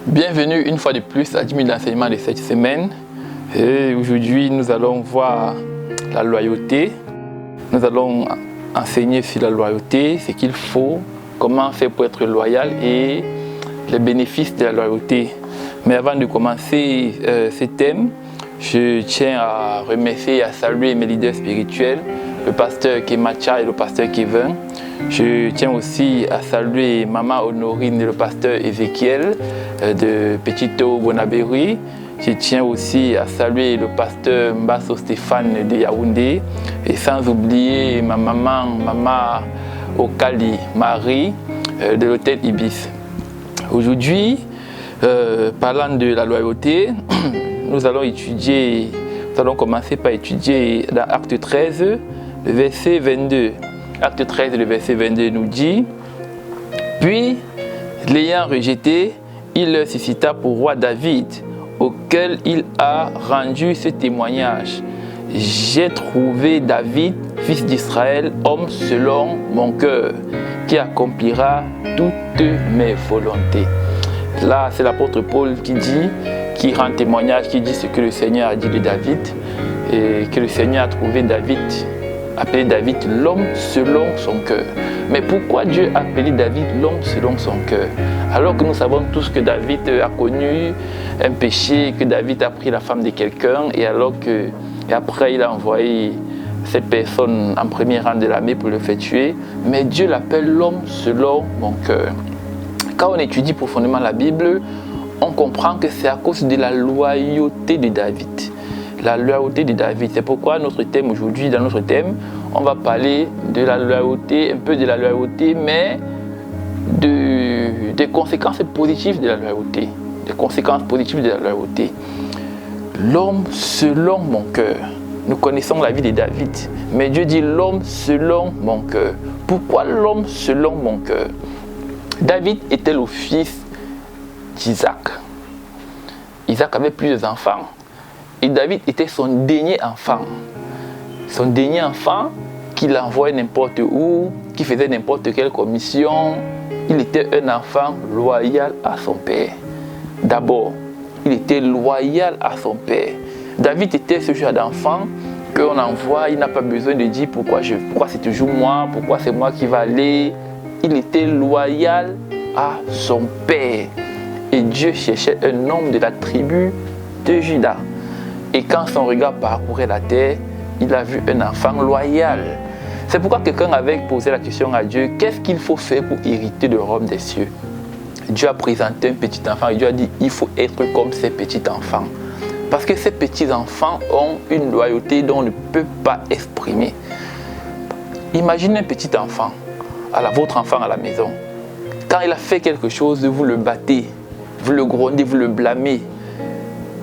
Bienvenue une fois de plus à 10 minutes d'enseignement de cette semaine. Et aujourd'hui, nous allons voir la loyauté. Nous allons enseigner sur la loyauté, ce qu'il faut, comment faire pour être loyal et les bénéfices de la loyauté. Mais avant de commencer ce thème, je tiens à remercier et à saluer mes leaders spirituels, le pasteur Kemacha et le pasteur Kevin. Je tiens aussi à saluer Maman Honorine et le pasteur Ézéchiel de Petito Bonabéry. Je tiens aussi à saluer le pasteur Mbasso Stéphane de Yaoundé. Et sans oublier ma maman Okali Marie de l'hôtel Ibis. Aujourd'hui, parlant de la loyauté, nous allons commencer par étudier dans Acte 13, le verset 22. Acte 13, le verset 22 nous dit: Puis, l'ayant rejeté, il le suscita pour roi David, auquel il a rendu ce témoignage. J'ai trouvé David, fils d'Israël, homme selon mon cœur, qui accomplira toutes mes volontés. Là, c'est l'apôtre Paul qui rend témoignage, qui dit ce que le Seigneur a dit de David, et que le Seigneur a trouvé David, appelé David l'homme selon son cœur. Mais pourquoi Dieu a appelé David l'homme selon son cœur? Alors que nous savons tous que David a connu un péché, que David a pris la femme de quelqu'un, et après il a envoyé cette personne en premier rang de l'armée pour le faire tuer. Mais Dieu l'appelle l'homme selon mon cœur. Quand on étudie profondément la Bible, on comprend que c'est à cause de la loyauté de David. La loyauté de David. C'est pourquoi notre thème aujourd'hui, dans notre thème, on va parler de la loyauté, un peu de la loyauté, mais des conséquences positives de la loyauté. Des conséquences positives de la loyauté. L'homme selon mon cœur. Nous connaissons la vie de David, mais Dieu dit l'homme selon mon cœur. Pourquoi l'homme selon mon cœur? David était le fils d'Isaac. Isaac avait plusieurs enfants. Et David était son dernier enfant. Son dernier enfant qu'il envoyait n'importe où, qui faisait n'importe quelle commission. Il était un enfant loyal à son père. D'abord, il était loyal à son père. David était ce genre d'enfant qu'on envoie, il n'a pas besoin de dire pourquoi c'est toujours moi, pourquoi c'est moi qui va aller. Il était loyal à son père. Et Dieu cherchait un homme de la tribu de Juda. Et quand son regard parcourait la terre, il a vu un enfant loyal. C'est pourquoi quelqu'un avait posé la question à Dieu: qu'est-ce qu'il faut faire pour hériter le royaume des cieux? Dieu a présenté un petit enfant et Dieu a dit: il faut être comme ces petits enfants. Parce que ces petits enfants ont une loyauté dont on ne peut pas exprimer. Imaginez un petit enfant, votre enfant à la maison. Quand il a fait quelque chose, vous le battez, vous le grondez, vous le blâmez.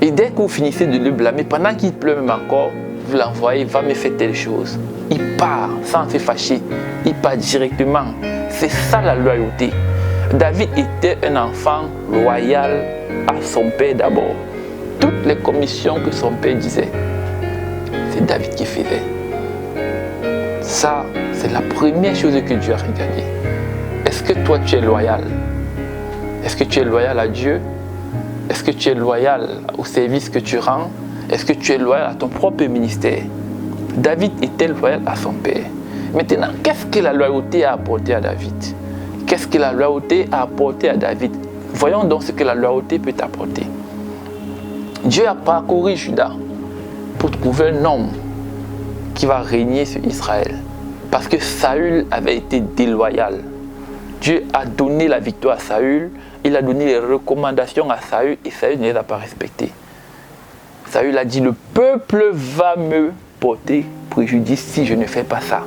Et dès que vous finissez de le blâmer, pendant qu'il pleure même encore, vous l'envoyez, va me faire telle chose. Il part sans se fâcher. Il part directement. C'est ça la loyauté. David était un enfant loyal à son père d'abord. Toutes les commissions que son père disait, c'est David qui faisait. Ça, c'est la première chose que Dieu a regardée. Est-ce que toi tu es loyal? Est-ce que tu es loyal à Dieu? Est-ce que tu es loyal au service que tu rends? Est-ce que tu es loyal à ton propre ministère? David était loyal à son père. Maintenant, qu'est-ce que la loyauté a apporté à David? Qu'est-ce que la loyauté a apporté à David? Voyons donc ce que la loyauté peut apporter. Dieu a parcouru Juda pour trouver un homme qui va régner sur Israël. Parce que Saül avait été déloyal. Dieu a donné la victoire à Saül. Il a donné les recommandations à Saül et Saül ne les a pas respectées. Saül a dit: le peuple va me porter préjudice si je ne fais pas ça.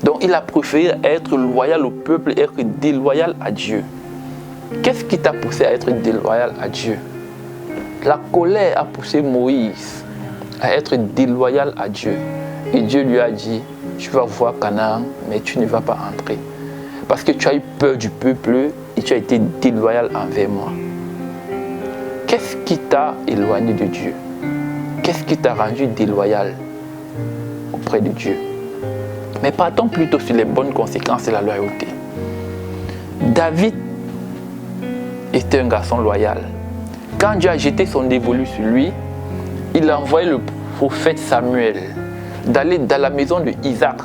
Donc il a préféré être loyal au peuple et être déloyal à Dieu. Qu'est-ce qui t'a poussé à être déloyal à Dieu? La colère a poussé Moïse à être déloyal à Dieu. Et Dieu lui a dit: tu vas voir Canaan, mais tu ne vas pas entrer. Parce que tu as eu peur du peuple et tu as été déloyal envers moi. Qu'est-ce qui t'a éloigné de Dieu? Qu'est-ce qui t'a rendu déloyal auprès de Dieu? Mais partons plutôt sur les bonnes conséquences de la loyauté. David était un garçon loyal. Quand Dieu a jeté son dévolu sur lui, il a envoyé le prophète Samuel d'aller dans la maison de Isaac.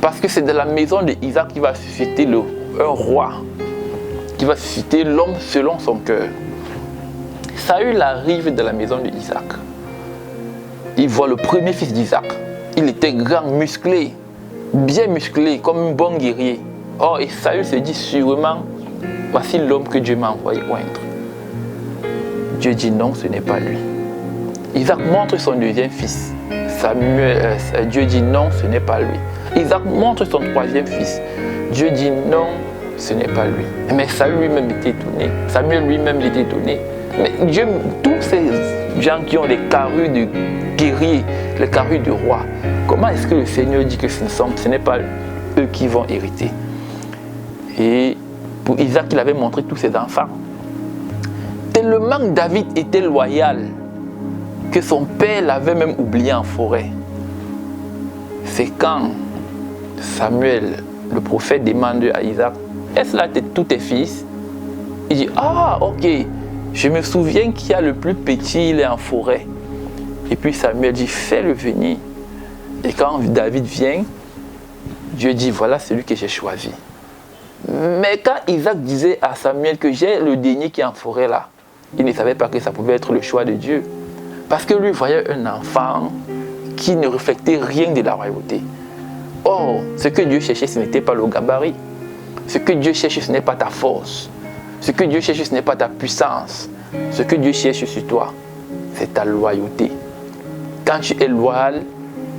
Parce que c'est dans la maison de Isaac qu'il va susciter un roi, qui va susciter l'homme selon son cœur. Saül arrive dans la maison de Isaac. Il voit le premier fils d'Isaac. Il était grand, musclé, bien musclé, comme un bon guerrier. Oh, et Saül se dit sûrement, voici l'homme que Dieu m'a envoyé oindre. Dieu dit non, ce n'est pas lui. Isaac montre son deuxième fils. Dieu dit non, ce n'est pas lui. Isaac montre son troisième fils. Dieu dit non, ce n'est pas lui. Mais Saül lui-même était étonné. Samuel lui-même était étonné. Mais Dieu, tous ces gens qui ont les carrures de guerriers, les carrures de roi, comment est-ce que le Seigneur dit que ce n'est pas eux qui vont hériter? Et pour Isaac, il avait montré tous ses enfants. Tellement David était loyal que son père l'avait même oublié en forêt. C'est quand Samuel, le prophète, demande à Isaac, est-ce là tous tes fils? Il dit, ah ok, je me souviens qu'il y a le plus petit, il est en forêt. Et puis Samuel dit, fais-le venir. Et quand David vient, Dieu dit, voilà celui que j'ai choisi. Mais quand Isaac disait à Samuel que j'ai le dernier qui est en forêt là, il ne savait pas que ça pouvait être le choix de Dieu. Parce que lui voyait un enfant qui ne reflétait rien de la royauté. Or, ce que Dieu cherchait, ce n'était pas le gabarit. Ce que Dieu cherche, ce n'est pas ta force. Ce que Dieu cherche, ce n'est pas ta puissance. Ce que Dieu cherche sur toi, c'est ta loyauté. Quand tu es loyal,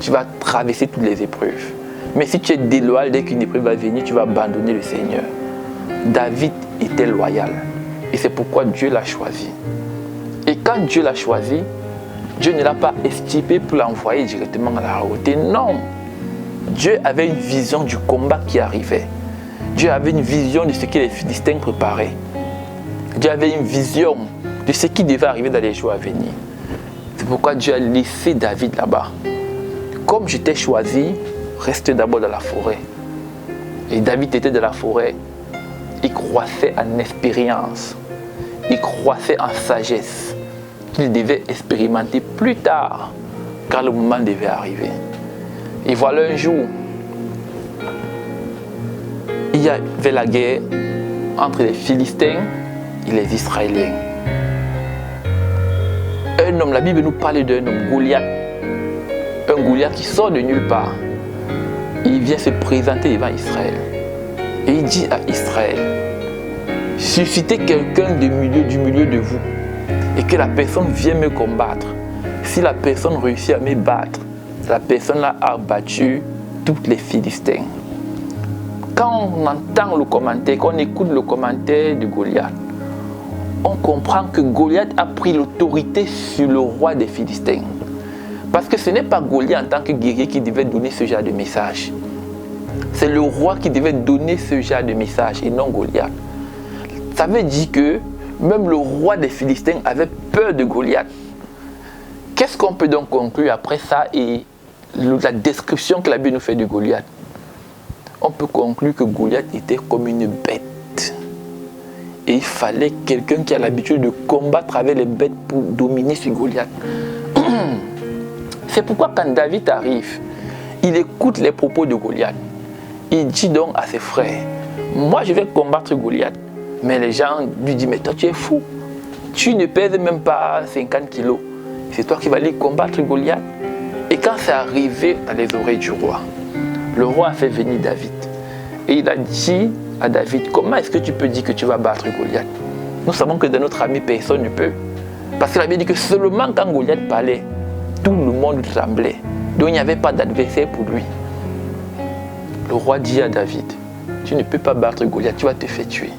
tu vas traverser toutes les épreuves. Mais si tu es déloyal, dès qu'une épreuve va venir, tu vas abandonner le Seigneur. David était loyal. Et c'est pourquoi Dieu l'a choisi. Et quand Dieu l'a choisi, Dieu ne l'a pas estipé pour l'envoyer directement à la royauté. Non. Dieu avait une vision du combat qui arrivait. Dieu avait une vision de ce que les Philistins préparaient. Dieu avait une vision de ce qui devait arriver dans les jours à venir. C'est pourquoi Dieu a laissé David là-bas. Comme j'étais choisi, reste d'abord dans la forêt. Et David était dans la forêt. Il croissait en expérience. Il croissait en sagesse qu'il devait expérimenter plus tard, quand le moment devait arriver. Et voilà un jour, il y avait la guerre entre les Philistins et les Israéliens. Un homme, la Bible nous parle d'un homme, Goliath. Un Goliath qui sort de nulle part. Il vient se présenter devant Israël. Et il dit à Israël, suscitez quelqu'un du milieu de vous et que la personne vienne me combattre. Si la personne réussit à me battre, la personne là a battu tous les Philistins. Quand on entend le commentaire, quand on écoute le commentaire de Goliath, on comprend que Goliath a pris l'autorité sur le roi des Philistins. Parce que ce n'est pas Goliath en tant que guerrier qui devait donner ce genre de message. C'est le roi qui devait donner ce genre de message et non Goliath. Ça veut dire que même le roi des Philistins avait peur de Goliath. Qu'est-ce qu'on peut donc conclure après ça et la description que la Bible nous fait de Goliath? On peut conclure que Goliath était comme une bête. Et il fallait quelqu'un qui a l'habitude de combattre avec les bêtes pour dominer sur Goliath. C'est pourquoi quand David arrive, il écoute les propos de Goliath. Il dit donc à ses frères, moi je vais combattre Goliath. Mais les gens lui disent, mais toi tu es fou. Tu ne pèses même pas 50 kilos. C'est toi qui vas aller combattre Goliath. Et quand c'est arrivé dans les oreilles du roi, le roi a fait venir David. Et il a dit à David, comment est-ce que tu peux dire que tu vas battre Goliath? Nous savons que de notre ami, personne ne peut. Parce qu'il avait dit que seulement quand Goliath parlait, tout le monde tremblait. Donc il n'y avait pas d'adversaire pour lui. Le roi dit à David, tu ne peux pas battre Goliath, tu vas te faire tuer.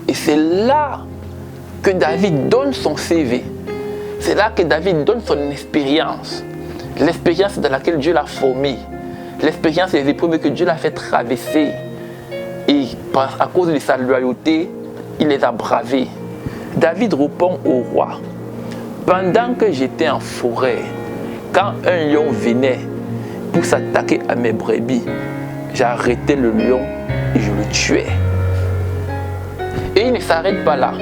Et c'est là que David donne son CV. C'est là que David donne son expérience. L'expérience dans laquelle Dieu l'a formé. L'expérience des épreuves que Dieu l'a fait traverser. Et à cause de sa loyauté, il les a bravées. David répond au roi. Pendant que j'étais en forêt, quand un lion venait pour s'attaquer à mes brebis, j'arrêtais le lion et je le tuais. Et il ne s'arrête pas là.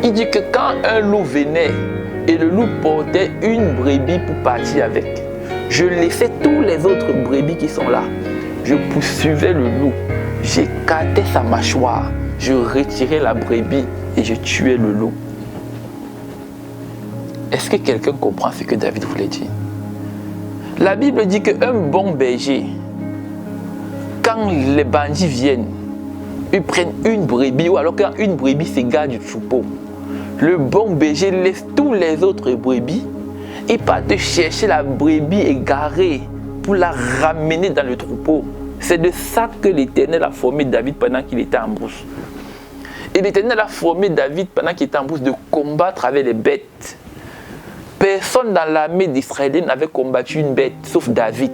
Il dit que quand un loup venait et le loup portait une brebis pour partir avec, je laissais tous les autres brebis qui sont là. Je poursuivais le loup, j'écartais sa mâchoire, je retirais la brebis et je tuais le loup. Est-ce que quelqu'un comprend ce que David voulait dire? La Bible dit qu'un bon berger, quand les bandits viennent, ils prennent une brebis, ou alors quand une brebis s'égare du troupeau, le bon berger laisse tous les autres brebis et part chercher la brebis égarée pour la ramener dans le troupeau. C'est de ça que l'Éternel a formé David pendant qu'il était en brousse. Et l'Éternel a formé David pendant qu'il était en brousse de combattre avec les bêtes. Personne dans l'armée d'Israël n'avait combattu une bête, sauf David.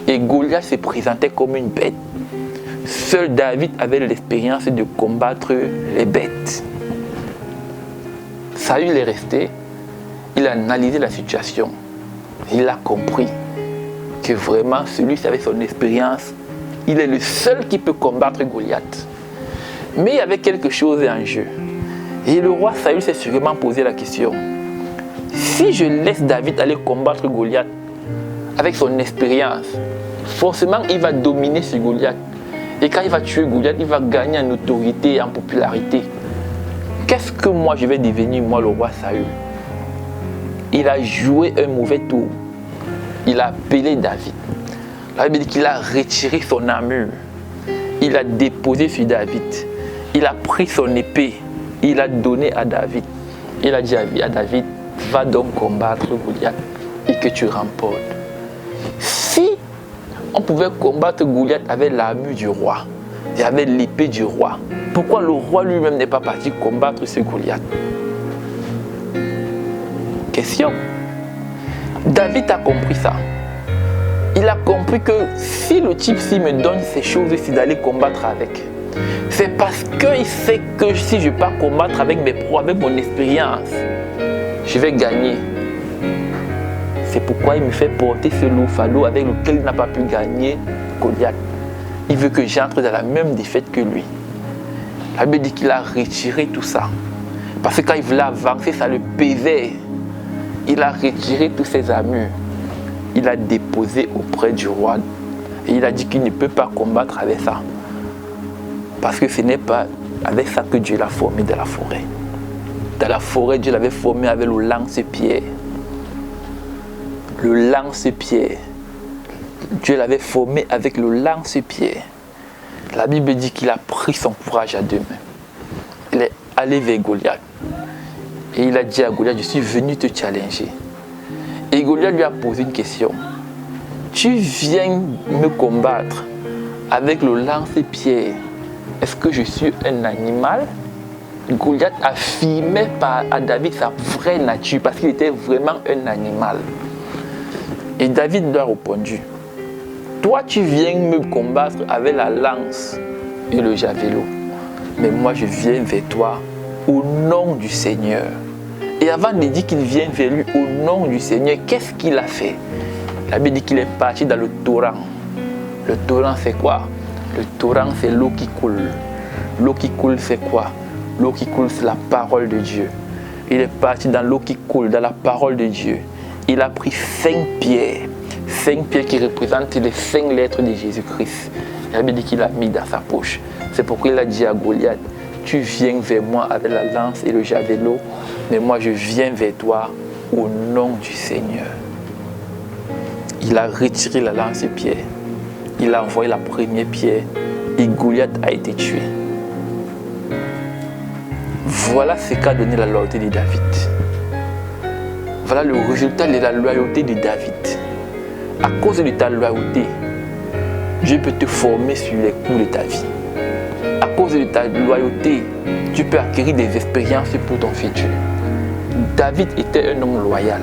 Et Goliath se présentait comme une bête. Seul David avait l'expérience de combattre les bêtes. Saül est resté, il a analysé la situation. Il a compris que vraiment celui-ci avec son expérience, il est le seul qui peut combattre Goliath. Mais il y avait quelque chose en jeu. Et le roi Saül s'est sûrement posé la question. Si je laisse David aller combattre Goliath avec son expérience, forcément il va dominer ce Goliath. Et quand il va tuer Goliath, il va gagner en autorité et en popularité. Qu'est-ce que moi je vais devenir, moi le roi Saül? Il a joué un mauvais tour. Il a appelé David. La Bible dit qu'il a retiré son armure. Il a déposé sur David. Il a pris son épée. Il a donné à David. Il a dit à David, va donc combattre Goliath et que tu remportes. Si on pouvait combattre Goliath avec l'armure du roi et avec l'épée du roi, pourquoi le roi lui-même n'est pas parti combattre ce Goliath? Question. David a compris ça. Il a compris que si le type ci me donne ces choses ici d'aller combattre avec, c'est parce qu'il sait que si je pars combattre avec mes pros, avec mon expérience, je vais gagner. C'est pourquoi il me fait porter ce lourd fardeau avec lequel il n'a pas pu gagner Goliath. Il veut que j'entre dans la même défaite que lui. La Bible dit qu'il a retiré tout ça. Parce que quand il voulait avancer, ça le pesait. Il a retiré tous ses armures. Il a déposé auprès du roi. Et il a dit qu'il ne peut pas combattre avec ça. Parce que ce n'est pas avec ça que Dieu l'a formé dans la forêt. Dans la forêt, Dieu l'avait formé avec le lance-pierre. Le lance-pierre. Dieu l'avait formé avec le lance-pierre. La Bible dit qu'il a pris son courage à deux mains. Il est allé vers Goliath. Et il a dit à Goliath, je suis venu te challenger. Et Goliath lui a posé une question. Tu viens me combattre avec le lance-pierre. Est-ce que je suis un animal? Goliath affirmait à David sa vraie nature parce qu'il était vraiment un animal. Et David lui a répondu, toi tu viens me combattre avec la lance et le javelot, mais moi je viens vers toi au nom du Seigneur. Et avant de dire qu'il vient vers lui au nom du Seigneur, qu'est-ce qu'il a fait? La Bible dit qu'il est parti dans le torrent. Le torrent c'est quoi? Le torrent c'est l'eau qui coule. L'eau qui coule c'est quoi? L'eau qui coule c'est la parole de Dieu. Il est parti dans l'eau qui coule, dans la parole de Dieu. Il a pris 5 pierres. 5 pierres qui représentent les 5 lettres de Jésus-Christ. La Bible dit qu'il a mis dans sa poche. C'est pourquoi il a dit à Goliath, tu viens vers moi avec la lance et le javelot, mais moi je viens vers toi au nom du Seigneur. Il a retiré la lance-pierre. Il a envoyé la première pierre et Goliath a été tué. Voilà ce qu'a donné la loyauté de David. Voilà le résultat de la loyauté de David. À cause de ta loyauté, Dieu peut te former sur les coups de ta vie. À cause de ta loyauté, tu peux acquérir des expériences pour ton futur. David était un homme loyal.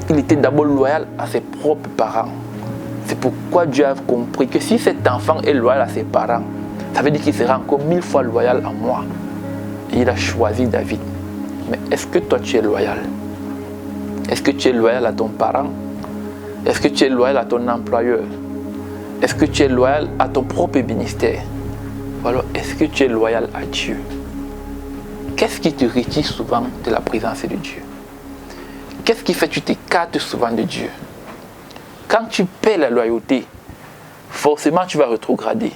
Il était d'abord loyal à ses propres parents. C'est pourquoi Dieu a compris que si cet enfant est loyal à ses parents, ça veut dire qu'il sera encore 1000 fois loyal à moi. Et il a choisi David. Mais est-ce que toi tu es loyal? Est-ce que tu es loyal à ton parent? Est-ce que tu es loyal à ton employeur? Est-ce que tu es loyal à ton propre ministère? Ou alors est-ce que tu es loyal à Dieu? Qu'est-ce qui te retire souvent de la présence de Dieu? Qu'est-ce qui fait que tu t'écartes souvent de Dieu? Quand tu perds la loyauté, forcément tu vas rétrograder.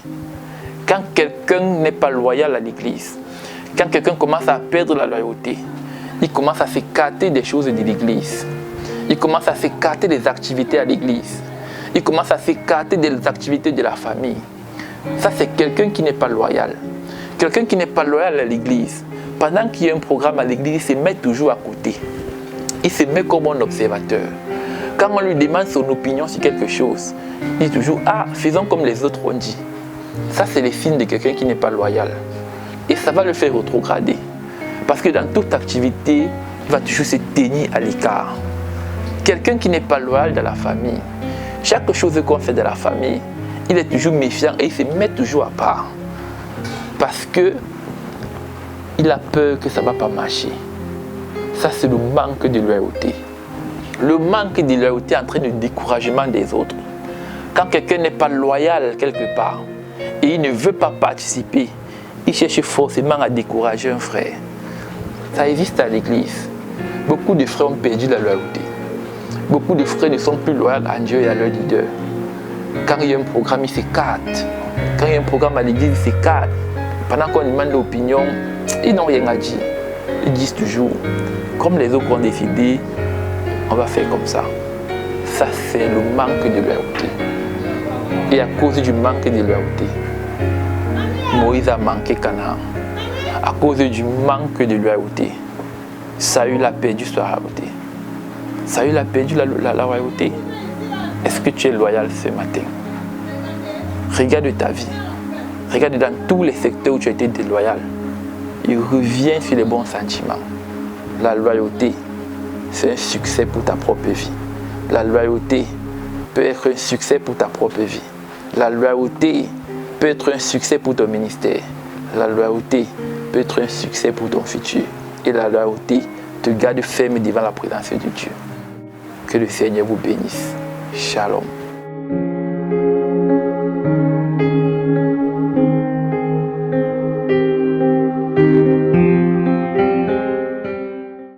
Quand quelqu'un n'est pas loyal à l'église, quand quelqu'un commence à perdre la loyauté, il commence à s'écarter des choses de l'église. Il commence à s'écarter des activités à l'église. Il commence à s'écarter des activités de la famille. Ça, c'est quelqu'un qui n'est pas loyal. Quelqu'un qui n'est pas loyal à l'église. Pendant qu'il y a un programme à l'église, il se met toujours à côté. Il se met comme un observateur. Quand on lui demande son opinion sur quelque chose, il dit toujours « Ah, faisons comme les autres ont dit ». Ça, c'est le signe de quelqu'un qui n'est pas loyal. Et ça va le faire rétrograder. Parce que dans toute activité, il va toujours se tenir à l'écart. Quelqu'un qui n'est pas loyal dans la famille, chaque chose qu'on fait dans la famille, il est toujours méfiant et il se met toujours à part. Parce que il a peur que ça ne va pas marcher. Ça, c'est le manque de loyauté. Le manque de loyauté entraîne le découragement des autres. Quand quelqu'un n'est pas loyal quelque part et il ne veut pas participer, il cherche forcément à décourager un frère. Ça existe à l'église. Beaucoup de frères ont perdu la loyauté. Beaucoup de frères ne sont plus loyaux à Dieu et à leur leader. Quand il y a un programme, ils s'écartent. Quand il y a un programme à l'église, ils s'écartent. Pendant qu'on demande l'opinion, ils n'ont rien à dire. Ils disent toujours, comme les autres ont décidé, on va faire comme ça. Ça, c'est le manque de loyauté. Et à cause du manque de loyauté, Moïse a manqué Canaan. À cause du manque de loyauté, Saül a perdu sa loyauté. Saül a perdu la loyauté. Est-ce que tu es loyal ce matin? Regarde ta vie. Regarde dans tous les secteurs où tu as été déloyal. Il revient sur les bons sentiments. La loyauté, c'est un succès pour ta propre vie. La loyauté peut être un succès pour ta propre vie. La loyauté peut être un succès pour ton ministère. La loyauté peut être un succès pour ton futur. Et la loyauté te garde ferme devant la présence de Dieu. Que le Seigneur vous bénisse. Shalom.